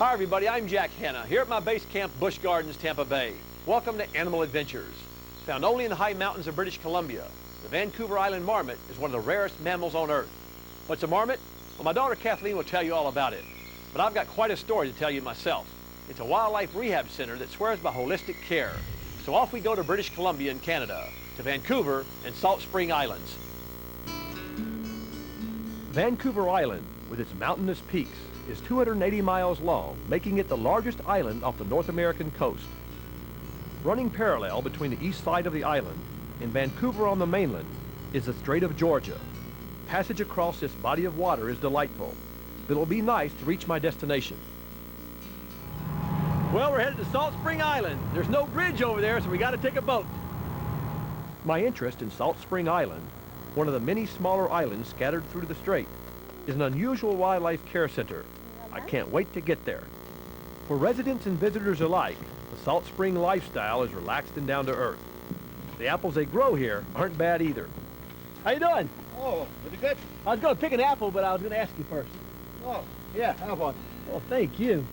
Hi everybody, I'm Jack Hanna, here at my base camp, Busch Gardens, Tampa Bay. Welcome to Animal Adventures. Found only in the high mountains of British Columbia, the Vancouver Island marmot is one of the rarest mammals on Earth. What's a marmot? Well, my daughter Kathleen will tell you all about it. But I've got quite a story to tell you myself. It's a wildlife rehab center that swears by holistic care. So off we go to British Columbia in Canada, to Vancouver and Salt Spring Islands. Vancouver Island, with its mountainous peaks, is 280 miles long, making it the largest island off the North American coast. Running parallel between the east side of the island and Vancouver on the mainland is the Strait of Georgia. Passage across this body of water is delightful, but it'll be nice to reach my destination. Well, we're headed to Salt Spring Island. There's no bridge over there, so we got to take a boat. My interest in Salt Spring Island, one of the many smaller islands scattered through the strait, is an unusual wildlife care center. I can't wait to get there. For residents and visitors alike, the Salt Spring lifestyle is relaxed and down to earth. The apples they grow here aren't bad either. How you doing? Oh, pretty good. I was going to pick an apple, but I was going to ask you first. Oh, yeah, have one. Well, thank you.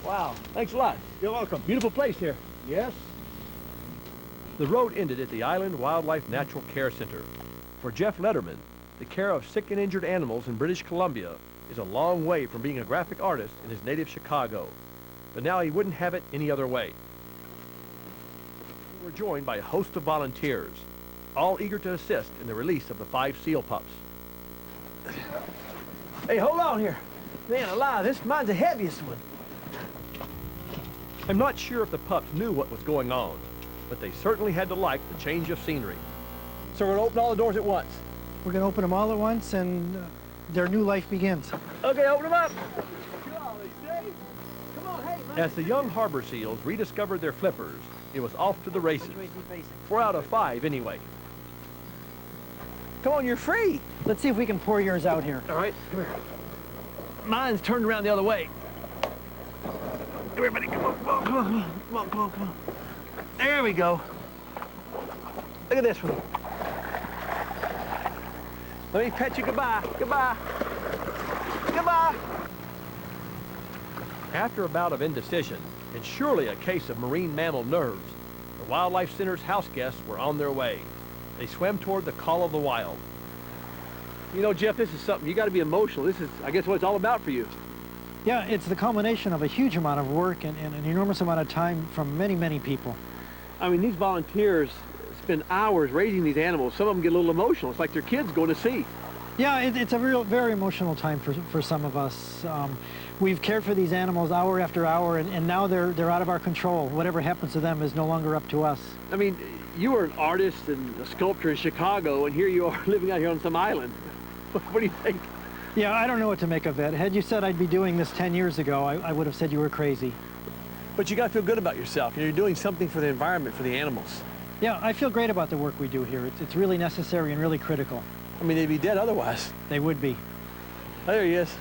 Wow, thanks a lot. You're welcome. Beautiful place here. Yes? The road ended at the Island Wildlife Natural Care Center. For Jeff Letterman, the care of sick and injured animals in British Columbia is a long way from being a graphic artist in his native Chicago. But now he wouldn't have it any other way. We were joined by a host of volunteers, all eager to assist in the release of the 5 seal pups. Hey, hold on here. Man alive, mine's the heaviest one. I'm not sure if the pups knew what was going on, but they certainly had to like the change of scenery. So we're going to open all the doors at once. We're going to open them all at once, and their new life begins. Okay, open them up. Come on, hey, man. As the young harbor seals rediscovered their flippers, it was off to the races. 4 out of 5, anyway. Come on, you're free. Let's see if we can pour yours out here. All right, come here. Mine's turned around the other way. Come here, buddy. Come on, come on, come on, come on, come on, come on. There we go. Look at this one. Let me pet you goodbye. Goodbye. Goodbye. After a bout of indecision, and surely a case of marine mammal nerves, the Wildlife Center's house guests were on their way. They swam toward the call of the wild. You know, Jeff, this is something, you got to be emotional. This is, I guess, what it's all about for you. Yeah, it's the culmination of a huge amount of work and an enormous amount of time from many, many people. I mean, these volunteers spend hours raising these animals. Some of them get a little emotional. It's like their kids going to sea. Yeah, it's a very emotional time for some of us. We've cared for these animals hour after hour, and now they're out of our control. Whatever happens to them is no longer up to us. I mean, you were an artist and a sculptor in Chicago, and here you are living out here on some island. What do you think? Yeah, I don't know what to make of it. Had you said I'd be doing this 10 years ago, I would have said you were crazy. But you got to feel good about yourself. You're doing something for the environment, for the animals. Yeah, I feel great about the work we do here. It's really necessary and really critical. I mean, they'd be dead otherwise. They would be. There he is.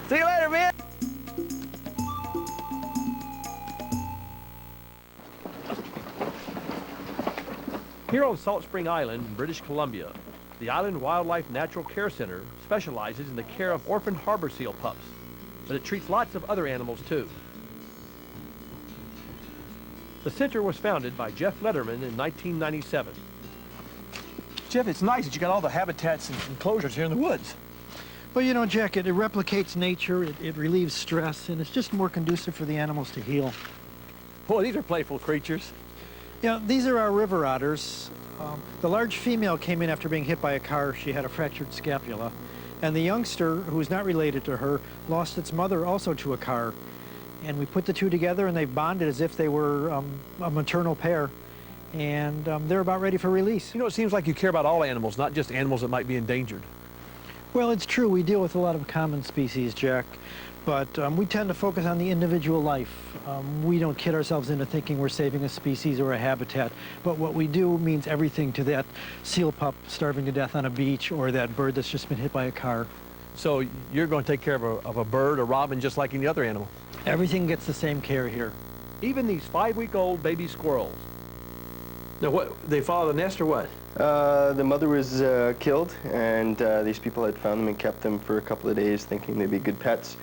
See you later, man. Here on Salt Spring Island in British Columbia, the Island Wildlife Natural Care Center specializes in the care of orphaned harbor seal pups, but it treats lots of other animals too. The center was founded by Jeff Letterman in 1997. Jeff, it's nice that you got all the habitats and enclosures here in the woods. Well, you know, Jack, it replicates nature, it relieves stress, and it's just more conducive for the animals to heal. Boy, these are playful creatures. Yeah, these are our river otters. The large female came in after being hit by a car. She had a fractured scapula. And the youngster, who's not related to her, lost its mother also to a car. And we put the two together, and they've bonded as if they were a maternal pair. And they're about ready for release. You know, it seems like you care about all animals, not just animals that might be endangered. Well, it's true. We deal with a lot of common species, Jack. But we tend to focus on the individual life. We don't kid ourselves into thinking we're saving a species or a habitat. But what we do means everything to that seal pup starving to death on a beach or that bird that's just been hit by a car. So you're going to take care of a bird, a robin, just like any other animal? Everything gets the same care here. Even these 5-week-old baby squirrels. Now, what, they follow the nest or what? The mother was killed, and these people had found them and kept them for a couple of days thinking they'd be good pets.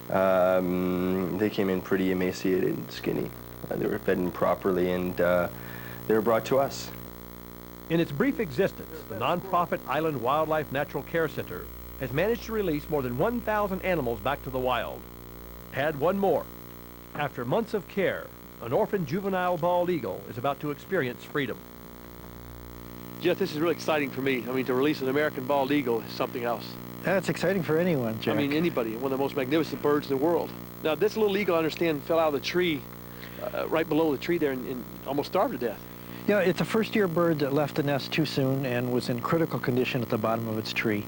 They came in pretty emaciated and skinny. They were fed improperly, and they were brought to us. In its brief existence, the nonprofit Island Wildlife Natural Care Center has managed to release more than 1,000 animals back to the wild. Add one more. After months of care, an orphan juvenile bald eagle is about to experience freedom. Jeff, this is really exciting for me. I mean, to release an American bald eagle is something else. That's exciting for anyone, Jack. I mean, anybody. One of the most magnificent birds in the world. Now, this little eagle, I understand, fell out of the tree, right below the tree there, and almost starved to death. Yeah, it's a first-year bird that left the nest too soon and was in critical condition at the bottom of its tree.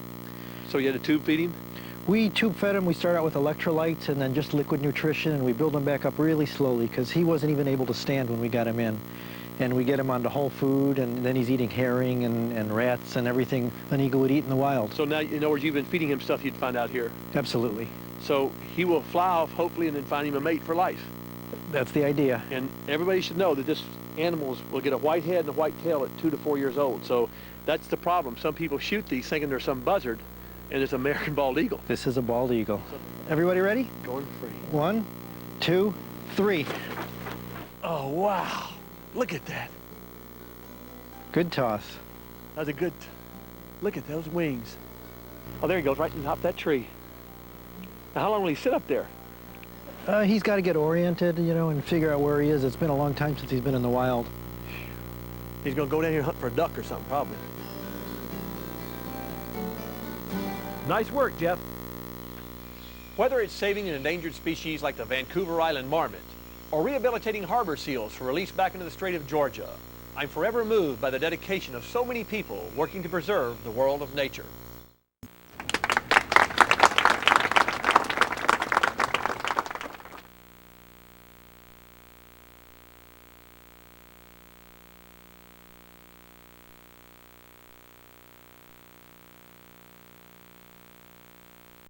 So you had to tube feed him? We tube fed him. We start out with electrolytes and then just liquid nutrition, and we build him back up really slowly because he wasn't even able to stand when we got him in. And we get him onto whole food, and then he's eating herring and rats and everything an eagle would eat in the wild. So now, in other words, you've been feeding him stuff you'd find out here. Absolutely. So he will fly off, hopefully, and then find him a mate for life. That's the idea. And everybody should know that this animal will get a white head and a white tail at 2 to 4 years old. So that's the problem. Some people shoot these thinking they're some buzzard, and it's an American bald eagle. This is a bald eagle. Everybody ready? Going free. 1, 2, 3. Oh, wow. Look at that. Good toss. That was a good... Look at those wings. Oh, there he goes, right on top of that tree. Now, how long will he sit up there? He's got to get oriented, you know, and figure out where he is. It's been a long time since he's been in the wild. He's going to go down here and hunt for a duck or something, probably. Nice work, Jeff. Whether it's saving an endangered species like the Vancouver Island marmot or rehabilitating harbor seals for release back into the Strait of Georgia, I'm forever moved by the dedication of so many people working to preserve the world of nature.